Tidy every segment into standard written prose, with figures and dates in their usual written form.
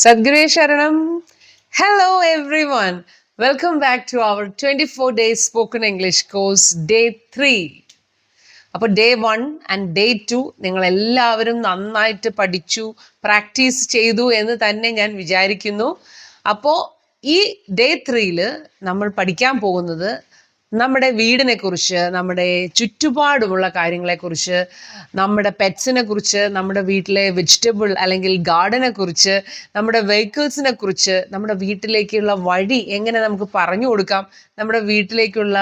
Sadguru Sharanam. Hello everyone. Welcome back to our 24 days spoken English course day 3. അപ്പോൾ day 1 and day 2 നിങ്ങളെല്ലാവരും നന്നായിട്ട് പഠിച്ചു, practice ചെയ്തു എന്ന് തന്നെ ഞാൻ വിചാരിക്കുന്നു. അപ്പോൾ ഈ ഡേ 3-ൽ നമ്മൾ പഠിക്കാൻ പോകുന്നത് നമ്മുടെ വീടിനെ കുറിച്ച്, നമ്മുടെ ചുറ്റുപാടുമുള്ള കാര്യങ്ങളെക്കുറിച്ച്, നമ്മുടെ പെറ്റ്സിനെ കുറിച്ച്, നമ്മുടെ വീട്ടിലെ വെജിറ്റബിൾ അല്ലെങ്കിൽ ഗാർഡനെ കുറിച്ച്, നമ്മുടെ വെഹിക്കിൾസിനെ കുറിച്ച്, നമ്മുടെ വീട്ടിലേക്കുള്ള വഴി എങ്ങനെ നമുക്ക് പറഞ്ഞു കൊടുക്കാം, നമ്മുടെ വീട്ടിലേക്കുള്ള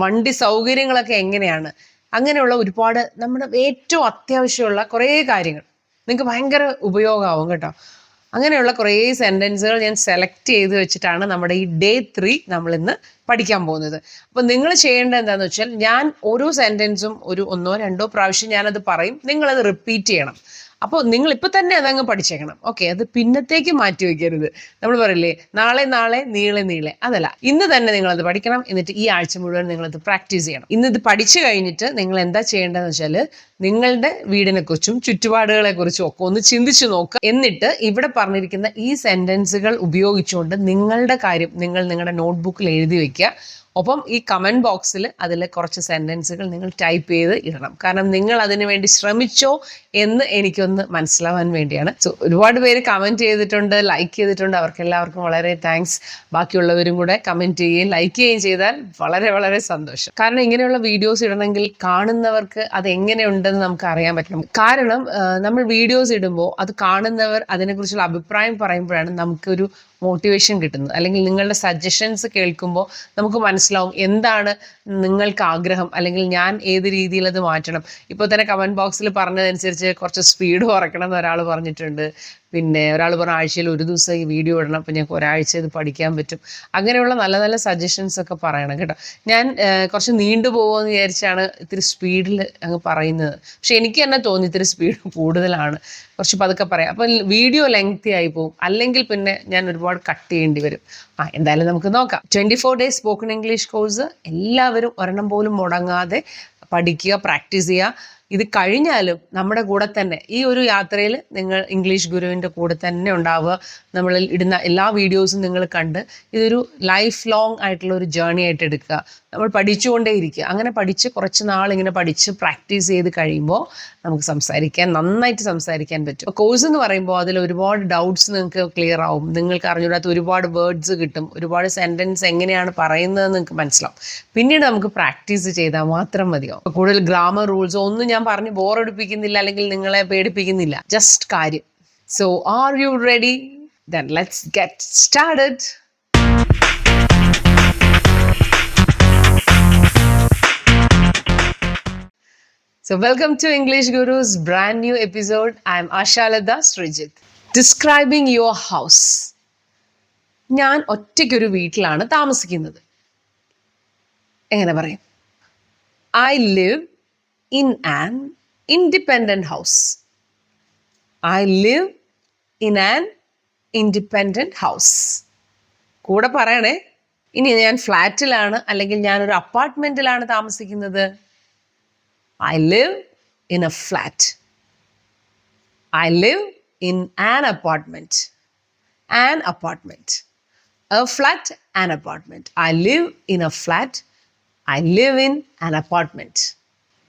വണ്ടി സൗകര്യങ്ങളൊക്കെ എങ്ങനെയാണ്, അങ്ങനെയുള്ള ഒരുപാട് നമ്മുടെ ഏറ്റവും അത്യാവശ്യമുള്ള കുറേ കാര്യങ്ങൾ നിങ്ങൾക്ക് ഭയങ്കര ഉപയോഗമാവും കേട്ടോ. അങ്ങനെയുള്ള കുറേ സെൻറ്റൻസുകൾ ഞാൻ സെലക്ട് ചെയ്ത് വെച്ചിട്ടാണ് നമ്മുടെ ഈ ഡേ 3 നമ്മളിന്ന് പഠിക്കാൻ പോകുന്നത്. അപ്പോൾ നിങ്ങൾ ചെയ്യേണ്ടത് എന്താണെന്ന് വെച്ചാൽ, ഞാൻ ഓരോ സെൻറ്റൻസും ഒരു 1-2 പ്രാവശ്യം ഞാനത് പറയും, നിങ്ങളത് റിപ്പീറ്റ് ചെയ്യണം. അപ്പോൾ നിങ്ങൾ ഇപ്പം തന്നെ അതങ്ങ് പഠിച്ചേക്കണം. ഓക്കെ, അത് പിന്നത്തേക്ക് മാറ്റി വയ്ക്കരുത്. നമ്മൾ പറയില്ലേ നാളെ നാളെ നീളെ നീളെ, അതല്ല, ഇന്ന് തന്നെ നിങ്ങളത് പഠിക്കണം. എന്നിട്ട് ഈ ആഴ്ച മുഴുവൻ നിങ്ങളത് പ്രാക്ടീസ് ചെയ്യണം. ഇന്നത് പഠിച്ചു കഴിഞ്ഞിട്ട് നിങ്ങൾ എന്താ ചെയ്യേണ്ടതെന്ന് വെച്ചാൽ, നിങ്ങളുടെ വീടിനെ കുറിച്ചും ചുറ്റുപാടുകളെ കുറിച്ചും ഒക്കെ ഒന്ന് ചിന്തിച്ചു നോക്കുക. എന്നിട്ട് ഇവിടെ പറഞ്ഞിരിക്കുന്ന ഈ സെൻറ്റൻസുകൾ ഉപയോഗിച്ചുകൊണ്ട് നിങ്ങളുടെ കാര്യം നിങ്ങളുടെ നോട്ട്ബുക്കിൽ എഴുതി വയ്ക്കുക. ഒപ്പം ഈ കമൻറ്റ് ബോക്സിൽ അതിൽ കുറച്ച് സെൻറ്റൻസുകൾ നിങ്ങൾ ടൈപ്പ് ചെയ്ത് ഇടണം. കാരണം നിങ്ങൾ അതിനു വേണ്ടി ശ്രമിച്ചോ എന്ന് എനിക്കൊന്ന് മനസ്സിലാവാൻ വേണ്ടിയാണ്. സോ ഒരുപാട് പേര് കമൻറ്റ് ചെയ്തിട്ടുണ്ട്, ലൈക്ക് ചെയ്തിട്ടുണ്ട്. അവർക്കെല്ലാവർക്കും വളരെ താങ്ക്സ്. ബാക്കിയുള്ളവരും കൂടെ കമൻറ്റ് ചെയ്യുകയും ലൈക്ക് ചെയ്യുകയും ചെയ്താൽ വളരെ വളരെ സന്തോഷം. കാരണം ഇങ്ങനെയുള്ള വീഡിയോസ് ഇടണമെങ്കിൽ കാണുന്നവർക്ക് അത് എങ്ങനെയുണ്ടെന്ന് നമുക്ക് അറിയാൻ പറ്റണം. കാരണം നമ്മൾ വീഡിയോസ് ഇടുമ്പോൾ അത് കാണുന്നവർ അതിനെക്കുറിച്ചുള്ള അഭിപ്രായം പറയുമ്പോഴാണ് നമുക്കൊരു മോട്ടിവേഷൻ കിട്ടുന്നത്. അല്ലെങ്കിൽ നിങ്ങളുടെ സജഷൻസ് കേൾക്കുമ്പോൾ നമുക്ക് മനസ്സിലാവും എന്താണ് നിങ്ങൾക്ക് ആഗ്രഹം, അല്ലെങ്കിൽ ഞാൻ ഏത് രീതിയിൽ അത് മാറ്റണം. ഇപ്പോൾ തന്നെ കമൻറ്റ് ബോക്സിൽ പറഞ്ഞതനുസരിച്ച് കുറച്ച് സ്പീഡ് കുറയ്ക്കണം എന്ന് ഒരാൾ പറഞ്ഞിട്ടുണ്ട്. പിന്നെ ഒരാൾ പറഞ്ഞ ആഴ്ചയിൽ ഒരു ദിവസം ഈ വീഡിയോ ഇടണം, അപ്പോൾ ഞങ്ങൾക്ക് ഒരാഴ്ച ഇത് പഠിക്കാൻ പറ്റും. അങ്ങനെയുള്ള നല്ല നല്ല സജഷൻസ് ഒക്കെ പറയണം കേട്ടോ. ഞാൻ കുറച്ച് നീണ്ടു പോകുമെന്ന് വിചാരിച്ചാണ് ഇത്തിരി സ്പീഡിൽ അങ്ങ് പറയുന്നത്. പക്ഷെ എനിക്ക് തന്നെ തോന്നി ഇത്തിരി സ്പീഡ് കൂടുതലാണ്, കുറച്ച് പതുക്കെ പറയാം. അപ്പം വീഡിയോ ലെങ്തി ആയി പോകും, അല്ലെങ്കിൽ പിന്നെ ഞാൻ ഒരുപാട് കട്ട് ചെയ്യേണ്ടി വരും. എന്തായാലും നമുക്ക് നോക്കാം. 24 ഡേയ്സ് സ്പോക്കൺ ഇംഗ്ലീഷ് കോഴ്സ് എല്ലാവരും ഒരെണ്ണം പോലും മുടങ്ങാതെ പഠിക്കുക, പ്രാക്ടീസ് ചെയ്യുക. ഇത് കഴിഞ്ഞാലും നമ്മുടെ കൂടെ തന്നെ ഈ ഒരു യാത്രയിൽ നിങ്ങൾ ഇംഗ്ലീഷ് ഗുരുവിൻ്റെ കൂടെ തന്നെ ഉണ്ടാവുക. നമ്മൾ ഇടുന്ന എല്ലാ വീഡിയോസും നിങ്ങൾ കണ്ട് ഇതൊരു ലൈഫ് ലോങ് ആയിട്ടുള്ള ഒരു ജേർണി ആയിട്ട് എടുക്കുക. നമ്മൾ പഠിച്ചുകൊണ്ടേ ഇരിക്കുക. അങ്ങനെ പഠിച്ച് കുറച്ച് നാൾ ഇങ്ങനെ പഠിച്ച് പ്രാക്ടീസ് ചെയ്ത് കഴിയുമ്പോൾ നമുക്ക് നന്നായിട്ട് സംസാരിക്കാൻ പറ്റും. കോഴ്സ് എന്ന് പറയുമ്പോൾ അതിൽ ഒരുപാട് ഡൗട്ട്സ് നിങ്ങൾക്ക് ക്ലിയർ ആവും. നിങ്ങൾക്ക് അറിഞ്ഞൂടാത്ത ഒരുപാട് വേർഡ്സ് കിട്ടും, ഒരുപാട് സെൻറ്റൻസ് എങ്ങനെയാണ് പറയുന്നതെന്ന് നിങ്ങൾക്ക് മനസ്സിലാവും. പിന്നീട് നമുക്ക് പ്രാക്ടീസ് ചെയ്താൽ മാത്രം മതിയാവും. കൂടുതൽ ഗ്രാമർ റൂൾസ് ഒന്നും ഞാൻ പറഞ്ഞ് ബോറടിപ്പിക്കുന്നില്ല, അല്ലെങ്കിൽ നിങ്ങളെ പേടിപ്പിക്കുന്നില്ല. ജസ്റ്റ് കാര്യം. So are you ready? Then let's get started. So welcome to English Guru's brand new episode. I am Ashalada Srijit. Describing your house. ഞാൻ ഒറ്റയ്ക്കൊരു വീട്ടിലാണ് താമസിക്കുന്നത്. എങ്ങനെ പറയും? I live in an independent house. I live in an independent house. കൂടെ പറയണേ. ഇനി ഞാൻ ഫ്ലാറ്റിലാണ് അല്ലെങ്കിൽ ഞാനൊരു അപ്പാർട്ട്മെൻറ്റിലാണ് താമസിക്കുന്നത്. I live in a flat. I live in an apartment. An apartment. A flat, an apartment. I live in a flat. I live in an apartment.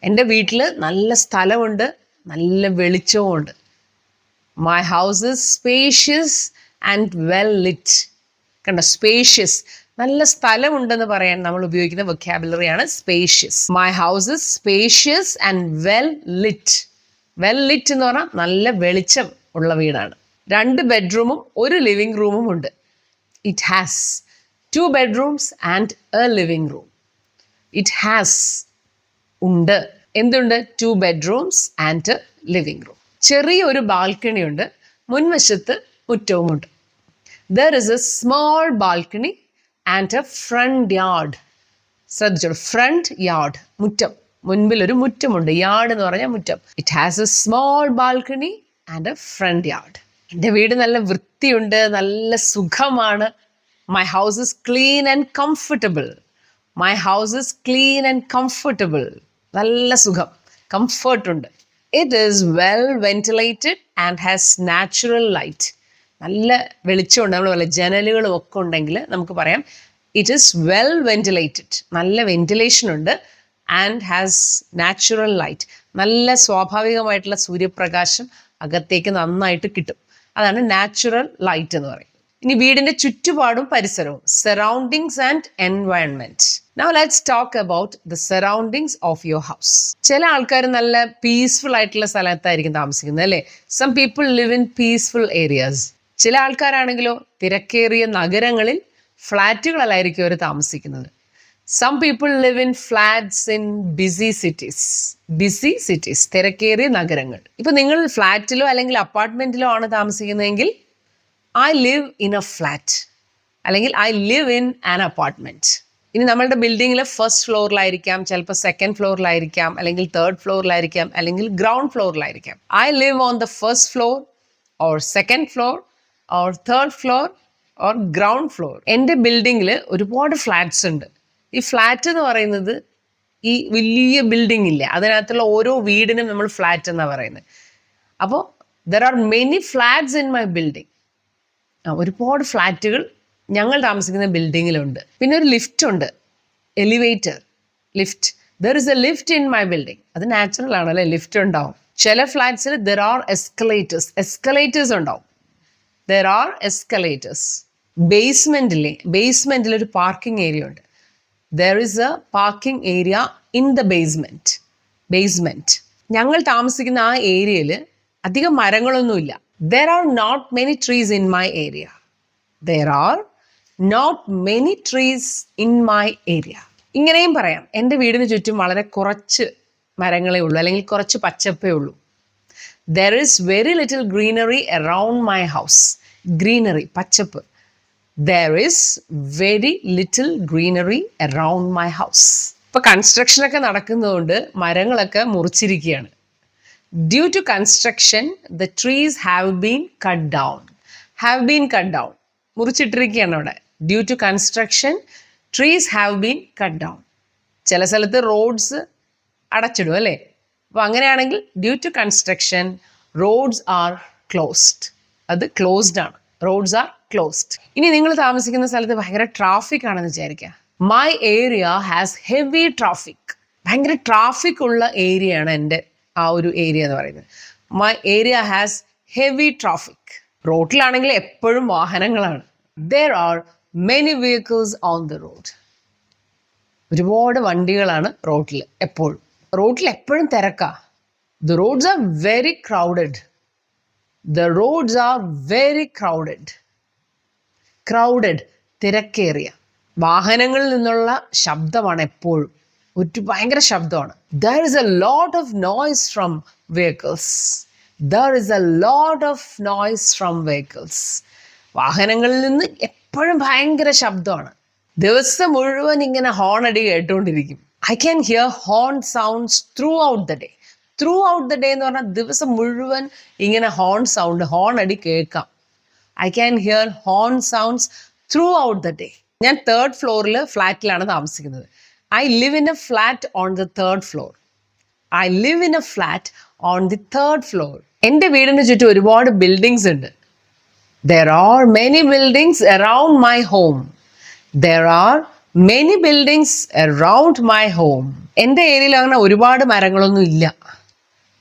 എൻ്റെ വീട്ടിൽ നല്ല സ്ഥലമുണ്ട്, നല്ല വെളിച്ചവുമുണ്ട്. My house is spacious and well lit. കണ്ടോ, spacious, നല്ല സ്ഥലമുണ്ടെന്ന് പറയാൻ നമ്മൾ ഉപയോഗിക്കുന്ന വൊക്കാബുലറിയാണ് spacious. My house is spacious and well lit. Well lit എന്ന് പറഞ്ഞാൽ നല്ല വെളിച്ചം ഉള്ള വീടാണ്. 2 ബെഡ്റൂമും 1 ലിവിങ് റൂമും ഉണ്ട്. It has 2 bedrooms and A living room. It has ഉണ്ട്, എന്തുണ്ട്? 2 bedrooms and A living room. ചെറിയൊരു ബാൽക്കണി ഉണ്ട്, മുൻവശത്ത് മുറ്റവുമുണ്ട്. There is a small balcony and a front yard. ശ്രദ്ധിച്ചോളൂ, ഫ്രണ്ട് യാർഡ്, മുറ്റം, മുൻപിൽ ഒരു മുറ്റമുണ്ട്. യാർഡ് എന്ന് പറഞ്ഞാൽ മുറ്റം. It has a small balcony and a front yard. എൻ്റെ വീട് നല്ല വൃത്തിയുണ്ട്, നല്ല സുഖമാണ്. My house is clean and comfortable. My house is clean and comfortable. നല്ല സുഖം, കംഫർട്ടുണ്ട്. It is well ventilated and has natural light. നല്ല വെളിച്ചമുണ്ട്, നമ്മൾ പറയാം ജനലുകളും ഒക്കെ ഉണ്ടെങ്കിൽ നമുക്ക് പറയാം ഇറ്റ് ഈസ് വെൽ വെന്റിലേറ്റഡ്, നല്ല വെന്റിലേഷൻ ഉണ്ട്. ആൻഡ് ഹാസ് നാച്ചുറൽ ലൈറ്റ്, നല്ല സ്വാഭാവികമായിട്ടുള്ള സൂര്യപ്രകാശം അകത്തേക്ക് നന്നായിട്ട് കിട്ടും. അതാണ് നാച്ചുറൽ ലൈറ്റ് എന്ന് പറയുന്നത്. ഇനി വീടിന്റെ ചുറ്റുപാടും പരിസരവും, surroundings and environment. Now let's talk about the surroundings of your house. ചില ആൾക്കാർ നല്ല പീസ്ഫുൾ ആയിട്ടുള്ള സ്ഥലത്തായിരിക്കും താമസിക്കുന്നത് അല്ലേ? Some people live in peaceful areas. ചില ആൾക്കാരാണെങ്കിലോ തിരക്കേറിയ നഗരങ്ങളിൽ ഫ്ലാറ്റുകളല്ലായിരിക്കും അവർ താമസിക്കുന്നത്. Some people live in flats in busy cities, തിരക്കേറിയ നഗരങ്ങൾ. ഇപ്പൊ നിങ്ങൾ ഫ്ലാറ്റിലോ അല്ലെങ്കിൽ അപ്പാർട്ട്മെന്റിലോ ആണ് താമസിക്കുന്നതെങ്കിൽ I live in a flat അല്ലെങ്കിൽ I live in an apartment. ഇനി നമ്മളുടെ ബിൽഡിങ്ങിൽ ഫസ്റ്റ് ഫ്ലോറിലായിരിക്കാം, ചിലപ്പോൾ സെക്കൻഡ് ഫ്ലോറിലായിരിക്കാം, അല്ലെങ്കിൽ തേർഡ് ഫ്ലോറിലായിരിക്കാം, അല്ലെങ്കിൽ ഗ്രൗണ്ട് ഫ്ലോറിലായിരിക്കാം. I live on the first floor or second floor or third floor or ground floor. എൻ്റെ ബിൽഡിങ്ങിൽ ഒരുപാട് ഫ്ലാറ്റ്സ് ഉണ്ട്. ഈ ഫ്ലാറ്റ് എന്ന് പറയുന്നത് ഈ വലിയ ബിൽഡിംഗ് ഇല്ലേ, അതിനകത്തുള്ള ഓരോ വീടിനും നമ്മൾ ഫ്ലാറ്റ് എന്നാണ് പറയുന്നത്. അപ്പോൾ there are many flats in my building. ഒരുപാട് ഫ്ലാറ്റുകൾ ഞങ്ങൾ താമസിക്കുന്ന ബിൽഡിങ്ങിലുണ്ട്. പിന്നെ ഒരു ലിഫ്റ്റ് ഉണ്ട്, elevator, lift. There is a lift in my building. അത് നാച്ചുറൽ ആണല്ലേ, ലിഫ്റ്റ് ഉണ്ടാവും. ചില ഫ്ലാറ്റ്സിൽ ദർ ആർ എസ്കലേറ്റേഴ്സ് ഉണ്ടാവും. There are escalators. ബേസ്മെന്റിൽ ഒരു പാർക്കിംഗ് ഏരിയ ഉണ്ട്. There is a parking area in the basement. ഞങ്ങൾ താമസിക്കുന്ന ആ ഏരിയയിൽ അധികം മരങ്ങളൊന്നുമില്ല. There are not many trees in my area. ഇങ്ങനെയും പറയാം, എൻ്റെ വീടിന് ചുറ്റും വളരെ കുറച്ച് മരങ്ങളേ ഉള്ളൂ, അല്ലെങ്കിൽ കുറച്ച് പച്ചപ്പേ ഉള്ളൂ. There is very little greenery around my house. Greenery, പച്ചപ്പ്. There is very little greenery around my house. ഇപ്പൊ കൺസ്ട്രക്ഷനൊക്കെ നടക്കുന്നതുകൊണ്ട് മരങ്ങളൊക്കെ മുറിച്ചിരിക്കുകയാണ്. Due to construction, the trees have been cut down. മുറിച്ചിട്ടിരിക്കുകയാണ് അവിടെ. Due to construction, trees have been cut down. ചില സ്ഥലത്ത് roads അടച്ചിടും അല്ലേ? അപ്പോൾ അങ്ങനെയാണെങ്കിൽ due to construction roads are closed. അത് ക്ലോസ്ഡ് ആണ്. Roads are closed. ഇനി നിങ്ങൾ താമസിക്കുന്ന സ്ഥലത്ത് ഭയങ്കര ട്രാഫിക് ആണെന്ന് വിചാരിക്കുക. My area has heavy traffic. ഭയങ്കര ട്രാഫിക് ഉള്ള ഏരിയ ആണ് എൻ്റെ ആ ഒരു ഏരിയ എന്ന് പറയുന്നത്. My area has heavy traffic. റോഡിലാണെങ്കിൽ എപ്പോഴും വാഹനങ്ങളാണ്. There are many vehicles on the road. ഒരുപാട് വണ്ടികളാണ് റോഡിൽ എപ്പോഴും. റോഡിൽ എപ്പോഴും തിരക്കാ. The roads are very crowded. തിരക്കേറിയ. വാഹനങ്ങളിൽ നിന്നുള്ള ശബ്ദമാണ് എപ്പോഴും. ഭയങ്കര ശബ്ദമാണ്. There is a lot of noise from vehicles. വാഹനങ്ങളിൽ നിന്ന് എപ്പോഴും ഭയങ്കര ശബ്ദമാണ്. ദിവസം മുഴുവൻ ഇങ്ങനെ ഹോൺ അടി കേട്ടുകൊണ്ടിരിക്കും. I can hear horn sounds throughout the day. എന്ന് പറഞ്ഞാൽ ദിവസം മുഴുവൻ ഇങ്ങനെ ഹോൺ അടി കേൾക്കാം. I can hear horn sounds throughout the day. ഞാൻ തേർഡ് ഫ്ലോറിൽ ഫ്ലാറ്റിലാണ് താമസിക്കുന്നത്. I live in a flat on the third floor. എൻ്റെ വീടിന് ചുറ്റും ഒരുപാട് ബിൽഡിങ്സ് ഉണ്ട്. There are many buildings around my home. എൻ്റെ ഏരിയയിൽ അങ്ങനെ ഒരുപാട് മരങ്ങളൊന്നും ഇല്ല.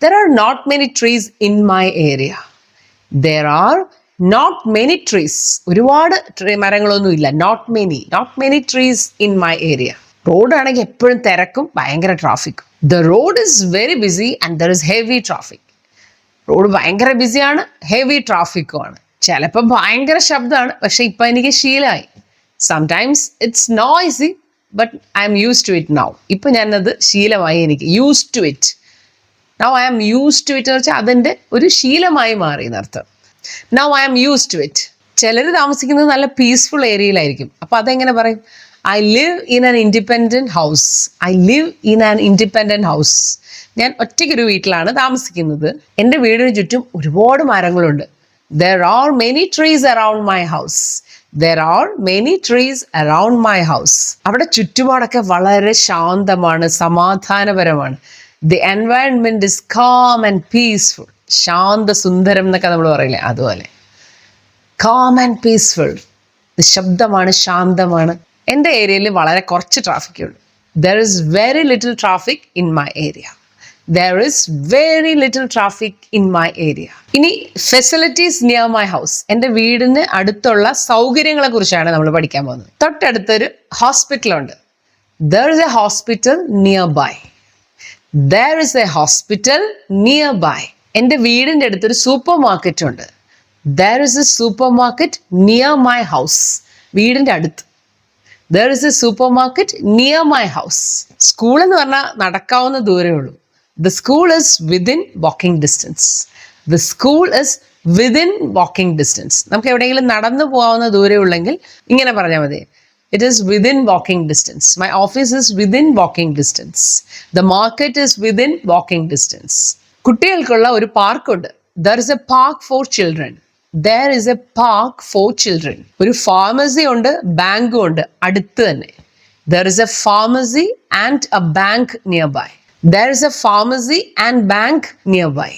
There are not many trees in my area. ഒരുപാട് മരങ്ങളൊന്നും ഇല്ല. Not many trees in my area. റോഡാണെങ്കിൽ എപ്പോഴും തിരക്കും, ഭയങ്കര traffic. The road is very busy and there is heavy traffic. Road ഭയങ്കര ബിസിയാണ്, ഹെവി ട്രാഫിക്കും ആണ്. ചിലപ്പോൾ ഭയങ്കര ശബ്ദമാണ്, പക്ഷെ ഇപ്പം എനിക്ക് ശീലമായി. Sometimes it's noisy but I'm used to it now. ഇപ്പം ഞാനത് ശീലമായി എനിക്ക്. Used to it now I'm used to it എന്ന് വെച്ചാൽ അതിൻ്റെ ഒരു ശീലമായി മാറി എന്നർത്ഥം. Now I'm used to it. ചിലർ താമസിക്കുന്നത് നല്ല പീസ്ഫുൾ ഏരിയയിലായിരിക്കും. അപ്പം അതെങ്ങനെ പറയും? I live in an independent house. ഞാൻ ഒറ്റയ്ക്കൊരു വീട്ടിലാണ് താമസിക്കുന്നത്. എൻ്റെ വീടിന് ചുറ്റും ഒരുപാട് മരങ്ങളുണ്ട്. There are many trees around my house. അവിടെ ചുറ്റുപാടൊക്കെ വളരെ ശാന്തമാണ്, സമാധാനപരമാണ്. The environment is calm and peaceful. Shantha സുന്ദരം എന്നൊക്കെ നമ്മൾ പറയില്ലേ, അതുപോലെ. Calm and peaceful. നിശബ്ദമാണ്, ശാന്തമാണ്. എൻ്റെ ഏരിയയിൽ വളരെ കുറച്ച് ട്രാഫിക്കേ ഉള്ളൂ. There is very little traffic in my area. There is very little traffic in my area. ഇനി ഫെസിലിറ്റീസ് നിയർ മൈ ഹൗസ്. എൻ്റെ വീടിന് അടുത്തുള്ള സൗകര്യങ്ങളെ കുറിച്ചാണ് നമ്മൾ പഠിക്കാൻ പോകുന്നത്. തൊട്ടടുത്തൊരു ഹോസ്പിറ്റലുണ്ട്. There is a hospital nearby. There is a hospital nearby. എൻ്റെ വീടിൻ്റെ അടുത്തൊരു സൂപ്പർ മാർക്കറ്റ് ഉണ്ട്. There is a supermarket near my house. വീടിൻ്റെ അടുത്ത്. There is a supermarket near my house. School എന്ന് പറഞ്ഞാൽ നടക്കാവുന്ന ദൂരമേ ഉള്ളൂ. The school is within walking distance. The school is within walking distance. നമുക്ക് എവിടെയെങ്കിലും നടന്നു പോകാവുന്ന ദൂരം ഉള്ളെങ്കിൽ ഇങ്ങനെ പറഞ്ഞാൽ മതി. It is within walking distance. My office is within walking distance. The market is within walking distance. കുട്ടികൾക്കുള്ള ഒരു പാർക്കുണ്ട്. There is a park for children. There is a park for children. ഒരു ഫാർമസി ഉണ്ട്, ബാങ്കും ഉണ്ട് അടുത്ത് തന്നെ. There is a pharmacy and a bank nearby. There is a pharmacy and bank nearby.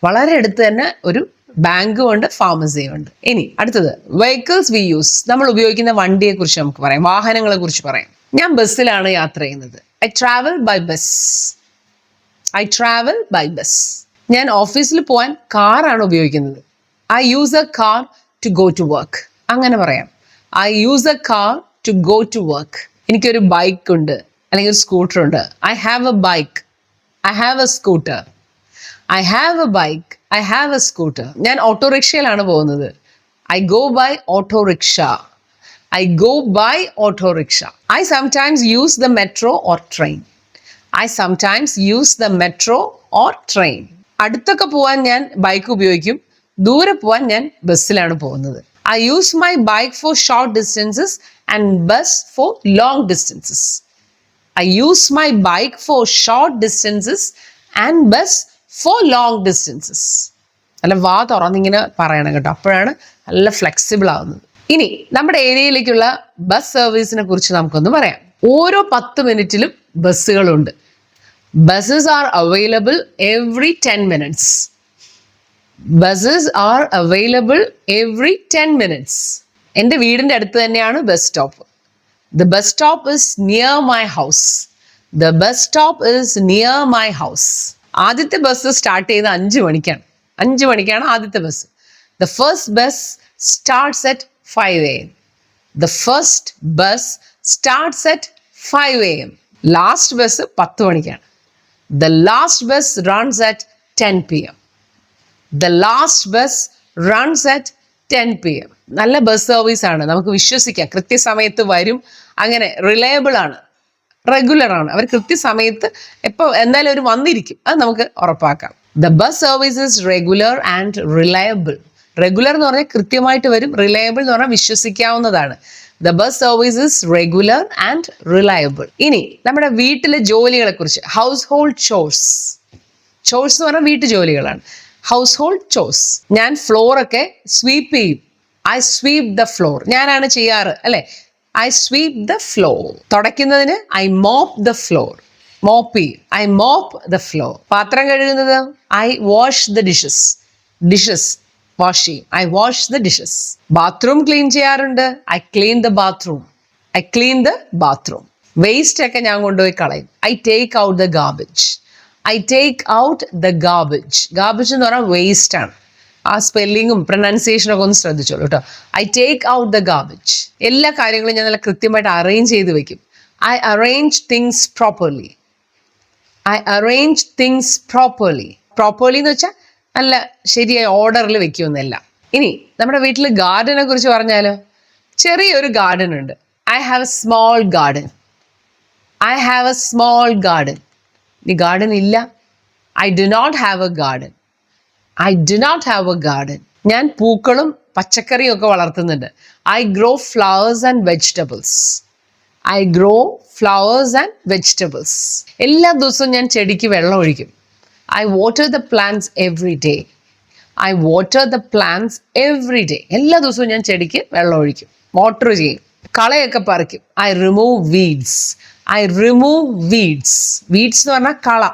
വളരെ അടുത്ത് തന്നെ ഒരു ബാങ്കും ഉണ്ട്, ഫാർമസിയും ഉണ്ട്. ഇനി അടുത്തത് വെഹിക്കിൾസ് വി യൂസ്. നമ്മൾ ഉപയോഗിക്കുന്ന വണ്ടിയെ കുറിച്ച് നമുക്ക് പറയാം, വാഹനങ്ങളെ കുറിച്ച് പറയാം. ഞാൻ ബസ്സിലാണ് യാത്ര ചെയ്യുന്നത്. I travel by bus. I travel by bus. ഞാൻ ഓഫീസിൽ പോകാൻ കാറാണ് ഉപയോഗിക്കുന്നത്. I use a car to go to work. അങ്ങനെ പറയാം. I use a car to go to work. എനിക്കൊരു ബൈക്ക് ഉണ്ട് അല്ലെങ്കിൽ ഒരു സ്കൂട്ടർ ഉണ്ട്. I have a bike. I have a scooter. I have a bike. I have a scooter. ഞാൻ ഓട്ടോറിക്ഷയിലാണ് പോകുന്നത്. I go by auto rickshaw. I go by auto rickshaw. I sometimes use the metro or train. I sometimes use the metro or train. അടുത്തൊക്കെ പോകാൻ ഞാൻ bike ഉപയോഗിക്കും. ദൂരെ പോകാൻ ഞാൻ ബസ്സിലാണ് പോകുന്നത്. I use my bike for short distances and bus for long distances. I use my bike for short distances and bus for long distances. നല്ല വാ തുറന്നിങ്ങനെ പറയണം കേട്ടോ, അപ്പോഴാണ് നല്ല ഫ്ലെക്സിബിൾ ആവുന്നത്. ഇനി നമ്മുടെ ഏരിയയിലേക്കുള്ള ബസ് സർവീസിനെ കുറിച്ച് നമുക്കൊന്ന് പറയാം. ഓരോ 10 മിനിറ്റിലും ബസ്സുകളുണ്ട്. Buses are available every 10 minutes. Buses are available every 10 minutes. എൻ്റെ വീടിൻ്റെ അടുത്ത് തന്നെയാണ് bus stop. The bus stop is near my house. The bus stop is near my house. ആദ്യത്തെ ബസ് സ്റ്റാർട്ട് ചെയ്ത് 5 മണിക്കാണ്. 5 മണിക്കാണ് ആദ്യത്തെ bus. The first bus starts at 5 AM. The first bus starts at 5 AM. Last bus 10 മണിക്കാണ്. The last bus runs at 10 PM. The last bus runs at 10 PM. നല്ല bus സർവീസാണ്, നമുക്ക് വിശ്വസിക്കാം. കൃത്യസമയത്ത് വരും. അങ്ങനെ റിലയബിൾ ആണ്, റെഗുലർ ആണ്. അവർ കൃത്യസമയത്ത് എപ്പോൾ എന്തായാലും അവർ വന്നിരിക്കും, അത് നമുക്ക് ഉറപ്പാക്കാം. The bus service is regular and reliable. Regular എന്ന് പറഞ്ഞാൽ കൃത്യമായിട്ട് വരും. റിലയബിൾ എന്ന് പറഞ്ഞാൽ വിശ്വസിക്കാവുന്നതാണ്. The bus service is regular and reliable. ഇനി നമ്മുടെ വീട്ടിലെ ജോലികളെ കുറിച്ച്. House hold chores. ചോഴ്സ് എന്ന് പറഞ്ഞാൽ വീട്ടു ജോലികളാണ്. Household chores. ഞാൻ ഫ്ലോറൊക്കെ സ്വീപ്പ് ചെയ്യും. I sweep the floor. ഞാനാണ് ചെയ്യാറ് അല്ലേ. I sweep the floor. തുടയ്ക്കുന്നതിന് I mop the floor. Mop ചെയ്യും. I mop the floor. പാത്രം കഴുകുന്നത് I wash the dishes. Dishes wash ചെയ്യും. I wash the dishes. Bathroom clean ചെയ്യാറുണ്ട്. I clean the bathroom. I clean the bathroom. Waste ഒക്കെ ഞാൻ കൊണ്ടുപോയി കളയും. I take out the garbage. I take out the garbage. Garbage എന്ന് പറഞ്ഞാൽ waste ആണ്. ആ സ്പെല്ലിങ്ങും പ്രൊനൗൺസിയേഷനും ഒക്കെ ഒന്ന് ശ്രദ്ധിച്ചോളൂ കേട്ടോ. I take out the garbage. എല്ലാ കാര്യങ്ങളും ഞാൻ നല്ല കൃത്യമായിട്ട് അറേഞ്ച് ചെയ്ത് വെക്കും. I arrange things properly. I arrange things properly. Properly എന്ന് വെച്ചാൽ നല്ല ശരിയായ ഓർഡറിൽ വെക്കുമെന്നല്ല. ഇനി നമ്മുടെ വീട്ടിൽ ഗാർഡനെ കുറിച്ച് പറഞ്ഞാലോ. ചെറിയൊരു ഗാർഡൻ ഉണ്ട്. I have a small garden. I have a small garden. ഈ ഗാർഡൻ ഇല്ല. I do not have a garden. I do not have a garden. ഞാൻ പൂക്കളും പച്ചക്കറിയും ഒക്കെ വളർത്തുന്നുണ്ട്. I grow flowers and vegetables. I grow flowers and vegetables. എല്ലാ ദിവസവും ഞാൻ ചെടിക്ക് വെള്ളം ഒഴിക്കും. I water the plants every day. I water the plants every day. എല്ലാ ദിവസവും ഞാൻ ചെടിക്ക് വെള്ളം ഒഴിക്കും, വാട്ടർ ചെയ്യും, കളയൊക്കെ പറിക്കും. I remove weeds. I remove weeds. Weeds എന്ന് പറഞ്ഞാൽ കള.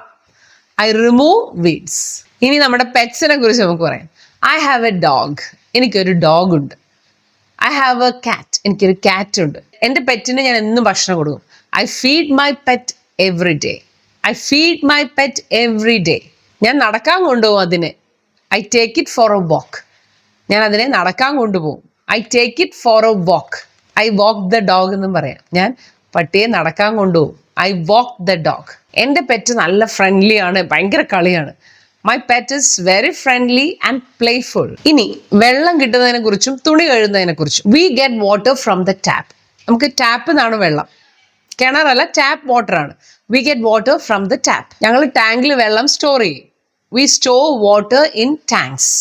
I remove weeds. ഇനി നമ്മുടെ പെറ്റ്സിനെ കുറിച്ച് നമുക്ക് പറയാം. I have A dog. എനിക്കൊരു ഡോഗ് ഉണ്ട്. ഐ ഹാവ് എ കാറ്റ്, എനിക്കൊരു കാറ്റ് ഉണ്ട്. എൻ്റെ പെറ്റിന് ഞാൻ എന്നും ഭക്ഷണം കൊടുക്കും. I feed my pet every day. I feed my pet every day. ഞാൻ നടക്കാൻ കൊണ്ടുപോകും അതിനെ. I take it for a walk. ഞാൻ അതിനെ നടക്കാൻ കൊണ്ടുപോകും. I take it for a walk. I walk the dog എന്നും പറയാം. ഞാൻ പട്ടിയെ നടക്കാൻ കൊണ്ടുപോകും. I walk the dog. എൻ്റെ പെറ്റ് നല്ല ഫ്രണ്ട്ലി ആണ്, ഭയങ്കര കളിയാണ്. My pet is very friendly and playful. ഇനി വെള്ളം കിട്ടുന്നതിനെ കുറിച്ചും തുണി കഴുകുന്നതിനെ കുറിച്ചും. We get water from the tap. നമുക്ക് ടാപ്പിൽ നിന്നാണ് വെള്ളം, കിണറല്ല, ടാപ്പ് വാട്ടർ ആണ്. We get water from the tap. ഞങ്ങൾ ടാങ്കിൽ വെള്ളം സ്റ്റോർ ചെയ്യും. We store water in tanks.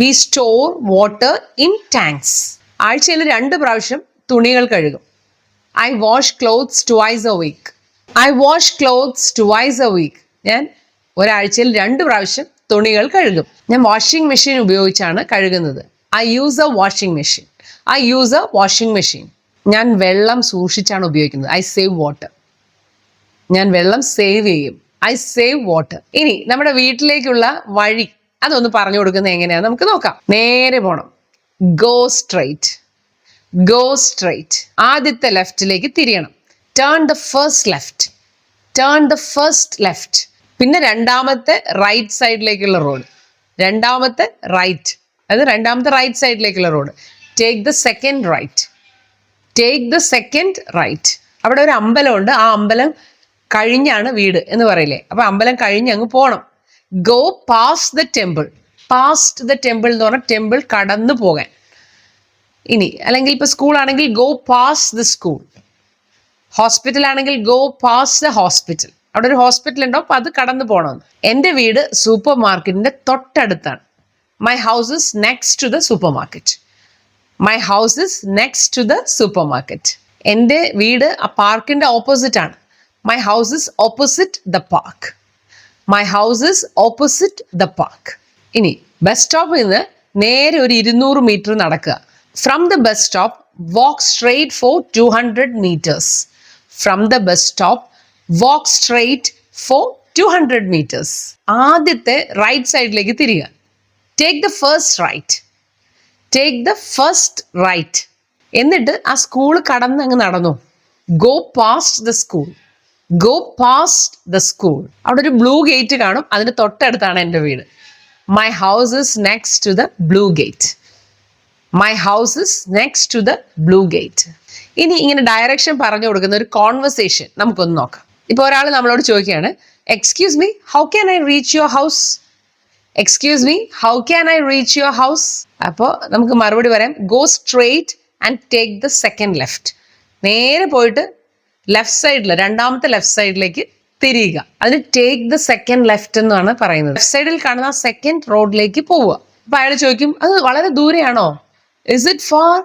We store water in tanks. ആഴ്ചയിൽ 2 പ്രാവശ്യം തുണികൾ കഴുകും. I wash clothes twice a week. I wash clothes twice a week. ഞാൻ ഒരാഴ്ചയിൽ 2 പ്രാവശ്യം തുണികൾ കഴുകും. ഞാൻ വാഷിംഗ് മെഷീൻ ഉപയോഗിച്ചാണ് കഴുകുന്നത്. I use A washing machine. I use A washing machine. ഞാൻ വെള്ളം സൂക്ഷിച്ചാണ് ഉപയോഗിക്കുന്നത്. I save water. ഞാൻ വെള്ളം സേവ് ചെയ്യും. I save water. ഇനി നമ്മുടെ വീട്ടിലേക്കുള്ള വഴി അതൊന്ന് പറഞ്ഞു കൊടുക്കുന്നത് എങ്ങനെയാ നമുക്ക് നോക്കാം. നേരെ പോണം. Go straight. Go straight. ആദ്യത്തെ ലെഫ്റ്റിലേക്ക് തിരിയണം. Turn the first left. Turn the first left. പിന്നെ രണ്ടാമത്തെ റൈറ്റ് സൈഡിലേക്കുള്ള റോഡ്. രണ്ടാമത്തെ റൈറ്റ്, അത് രണ്ടാമത്തെ റൈറ്റ് സൈഡിലേക്കുള്ള road. Take the second right. Take the second right. അവിടെ ഒരു അമ്പലമുണ്ട്. ആ അമ്പലം കഴിഞ്ഞാണ് വീട് എന്ന് പറയില്ലേ, അപ്പൊ അമ്പലം കഴിഞ്ഞ് അങ്ങ് പോകണം. Go past the temple. Past the temple എന്ന് പറഞ്ഞാൽ ടെമ്പിൾ കടന്നു പോകാൻ. ഇനി അല്ലെങ്കിൽ ഇപ്പൊ സ്കൂൾ ആണെങ്കിൽ go past the school. Hospital ആണെങ്കിൽ ഗോ പാസ്റ്റ് ദ ഹോസ്പിറ്റൽ. അവിടെ ഒരു ഹോസ്പിറ്റൽ ഉണ്ടോ, അപ്പൊ അത് കടന്നു പോകണമെന്ന്. എൻ്റെ വീട് സൂപ്പർ മാർക്കറ്റിന്റെ തൊട്ടടുത്താണ്. My house is next to the supermarket. My house is next to the supermarket. എൻ്റെ വീട് ആ പാർക്കിന്റെ ഓപ്പോസിറ്റ് ആണ്. My house is opposite the park. My house is opposite the park. ഇനി ബസ് സ്റ്റോപ്പിൽ നിന്ന് നേരെ ഒരു 200 മീറ്റർ നടക്കുക. From the bus stop walk straight for 200 meters. From the bus stop walk straight for 200 meters. ആദ്യത്തെ റൈറ്റ് സൈഡിലേക്ക് തിരിയുക. Take the first right. Take the first right. എന്നിട്ട് ആ സ്കൂൾ കടന്ന് അങ്ങ് നടന്നു. Go past the school. Go past the school. അവിടെ ഒരു ബ്ലൂ ഗേറ്റ് കാണും, അതിന്റെ തൊട്ടടുത്താണ് എൻ്റെ വീട്. My house is next to the blue gate. My house is next to the blue gate. ഇനി ഇങ്ങനെ ഡയറക്ഷൻ പറഞ്ഞു കൊടുക്കുന്ന ഒരു കോൺവെർസേഷൻ നമുക്കൊന്ന് നോക്കാം. ഇപ്പൊ ഒരാൾ നമ്മളോട് ചോദിക്കുകയാണ്, excuse me, how can I reach your house? Excuse me, how can I reach your house? അപ്പോൾ നമുക്ക് മറുപടി പറയാം, go straight and take the second left. നേരെ പോയിട്ട് ലെഫ്റ്റ് സൈഡിൽ, രണ്ടാമത്തെ ലെഫ്റ്റ് സൈഡിലേക്ക് തിരിയുക. അതിന് ടേക്ക് ദ സെക്കൻഡ് ലെഫ്റ്റ് എന്നാണ് പറയുന്നത്. ലെഫ്റ്റ് സൈഡിൽ കാണുന്ന സെക്കൻഡ് റോഡിലേക്ക് പോവുക. അപ്പൊ അയാൾ ചോദിക്കും, അത് വളരെ ദൂരെയാണോ? Is it far?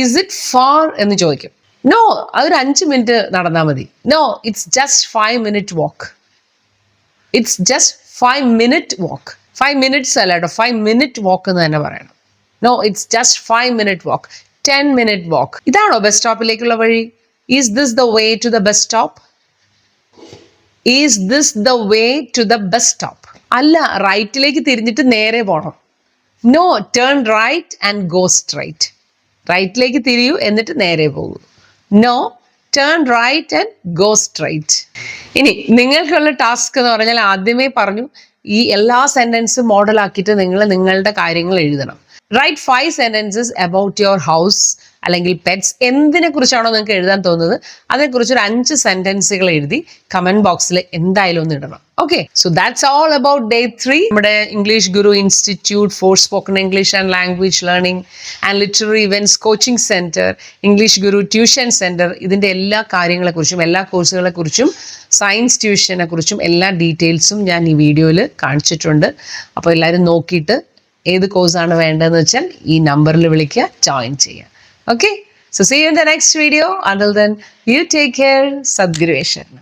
Is it far എന്ന് ചോദിക്കും. നോ, അതൊരു 5 മിനിറ്റ് നടന്നാൽ മതി. No, it's just 5 minute walk. It's just 5 minute walk. 5 minutes അല്ല കേട്ടോ, 5 minute വാക്ക് എന്ന് തന്നെ പറയണം. No, it's just 5 minute walk. 10 minute walk. ഇതാണോ ബസ് സ്റ്റോപ്പിലേക്കുള്ള വഴി? Is this the way to the bus stop? Is this the way to the bus stop? അല്ല, റൈറ്റിലേക്ക് തിരിഞ്ഞിട്ട് നേരെ പോകണം. No, turn right and go straight. റൈറ്റിലേക്ക് തിരിയൂ, എന്നിട്ട് നേരെ പോകൂ. No, turn right and go straight. ഇനി നിങ്ങൾക്കുള്ള ടാസ്ക് എന്ന് പറഞ്ഞാൽ, ആദ്യമേ പറഞ്ഞു, ഈ എല്ലാ സെന്റൻസും മോഡൽ ആക്കിയിട്ട് നിങ്ങൾ നിങ്ങളുടെ കാര്യങ്ങൾ എഴുതണം. Write 5 sentences about your house അല്ലെങ്കിൽ പെറ്റ്സ്. എന്തിനെ കുറിച്ചാണോ നിങ്ങൾക്ക് എഴുതാൻ തോന്നുന്നത് അതിനെക്കുറിച്ച് ഒരു 5 സെന്റൻസുകൾ എഴുതി കമന്റ് ബോക്സിൽ എന്തായാലും ഒന്ന് ഇടണം. Okay, so that's all about day 3. നമ്മുടെ English Guru institute four spoken English and language learning and literary events coaching centre, English Guru tuition centre, ഇതിന്റെ എല്ലാ കാര്യങ്ങളെക്കുറിച്ചും, എല്ലാ കോഴ്സുകളെ കുറിച്ചും, സയൻസ് ട്യൂഷനെ കുറിച്ചും എല്ലാ ഡീറ്റെയിൽസും ഞാൻ ഈ വീഡിയോയിൽ കാണിച്ചിട്ടുണ്ട്. അപ്പോൾ എല്ലാവരും നോക്കിയിട്ട് ഏത് കോഴ്സാണ് വേണ്ടതെന്ന് വെച്ചാൽ ഈ നമ്പറിൽ വിളിക്കുക, ജോയിൻ ചെയ്യുക. Okay, so see you in the next video. Until then, you take care. Sadguru Esharna.